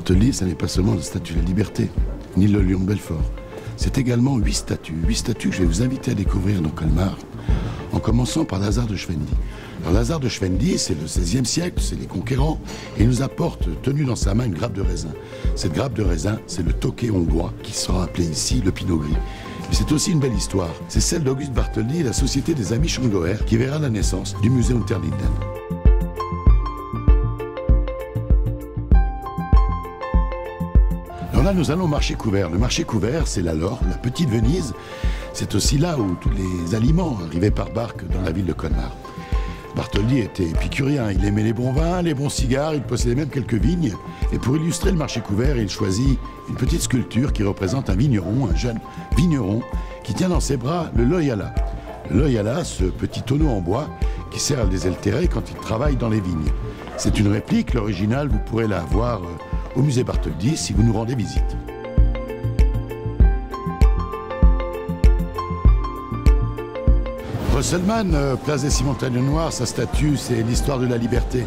Bartholdi, ce n'est pas seulement la statue de la Liberté, ni le lion de Belfort. C'est également 8 statues que je vais vous inviter à découvrir dans Colmar, en commençant par Lazare de Schwendi. Alors Lazare de Schwendi, c'est le XVIe siècle, c'est les conquérants, et il nous apporte, tenu dans sa main, une grappe de raisin. Cette grappe de raisin, c'est le Tokay hongrois, qui sera appelé ici le Pinot Gris. Mais c'est aussi une belle histoire. C'est celle d'Auguste Bartholdi et la Société des Amis Schongauer, qui verra la naissance du musée Unterlinden. Alors là, nous allons au marché couvert. Le marché couvert, c'est la Laure, la petite Venise. C'est aussi là où tous les aliments arrivaient par barque dans la ville de Colmar. Bartholdi était épicurien, il aimait les bons vins, les bons cigares, il possédait même quelques vignes. Et pour illustrer le marché couvert, il choisit une petite sculpture qui représente un vigneron, un jeune vigneron, qui tient dans ses bras le loyala. Le loyala, ce petit tonneau en bois qui sert à le désaltérer quand il travaille dans les vignes. C'est une réplique, l'original, vous pourrez la voir au musée Bartholdi si vous nous rendez visite. Rösselmann, place des 6 Montagnes Noires, sa statue, c'est l'histoire de la liberté.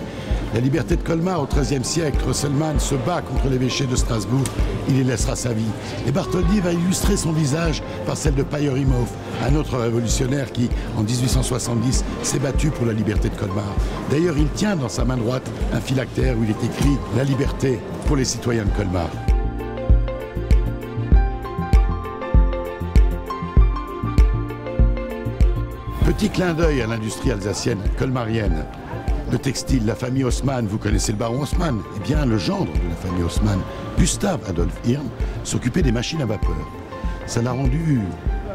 La liberté de Colmar au XIIIe siècle. Rösselmann se bat contre l'évêché de Strasbourg, il y laissera sa vie. Et Bartholdi va illustrer son visage par celle de Paillerimov, un autre révolutionnaire qui, en 1870, s'est battu pour la liberté de Colmar. D'ailleurs, il tient dans sa main droite un phylactère où il est écrit « La liberté pour les citoyens de Colmar ». Petit clin d'œil à l'industrie alsacienne colmarienne. Le textile, la famille Haussmann, vous connaissez le baron Haussmann. Eh bien, le gendre de la famille Haussmann, Gustav Adolf Hirn, s'occupait des machines à vapeur. Ça l'a rendu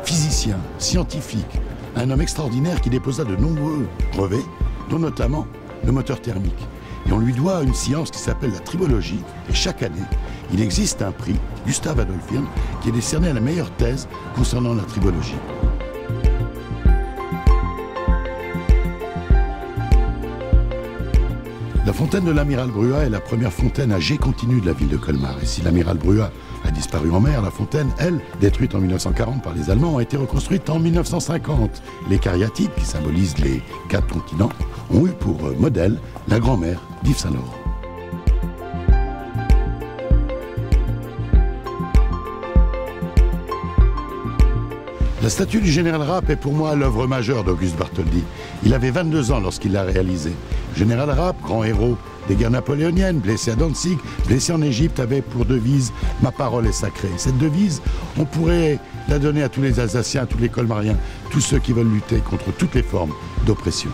physicien, scientifique, un homme extraordinaire qui déposa de nombreux brevets, dont notamment le moteur thermique. Et on lui doit une science qui s'appelle la tribologie. Et chaque année, il existe un prix, Gustav Adolf Hirn, qui est décerné à la meilleure thèse concernant la tribologie. La fontaine de l'amiral Bruat est la première fontaine à jet continu de la ville de Colmar. Et si l'amiral Bruat a disparu en mer, la fontaine, elle, détruite en 1940 par les Allemands, a été reconstruite en 1950. Les cariatides, qui symbolisent les 4 continents, ont eu pour modèle la grand-mère d'Yves Saint-Laurent. La statue du général Rapp est pour moi l'œuvre majeure d'Auguste Bartholdi. Il avait 22 ans lorsqu'il l'a réalisée. Général Rapp, grand héros des guerres napoléoniennes, blessé à Danzig, blessé en Égypte, avait pour devise « Ma parole est sacrée ». Cette devise, on pourrait la donner à tous les Alsaciens, à tous les Colmariens, tous ceux qui veulent lutter contre toutes les formes d'oppression.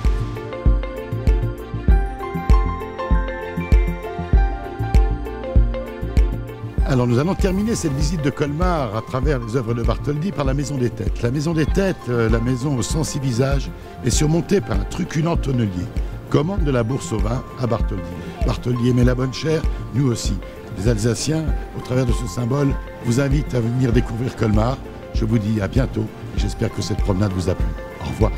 Alors nous allons terminer cette visite de Colmar à travers les œuvres de Bartholdi par la Maison des Têtes. La Maison des Têtes, la maison aux 106 visages, est surmontée par un truculent tonnelier. Commande de la Bourse au vin à Bartholdi. Bartholdi aimait la bonne chère, nous aussi. Les Alsaciens, au travers de ce symbole, vous invitent à venir découvrir Colmar. Je vous dis à bientôt et j'espère que cette promenade vous a plu. Au revoir.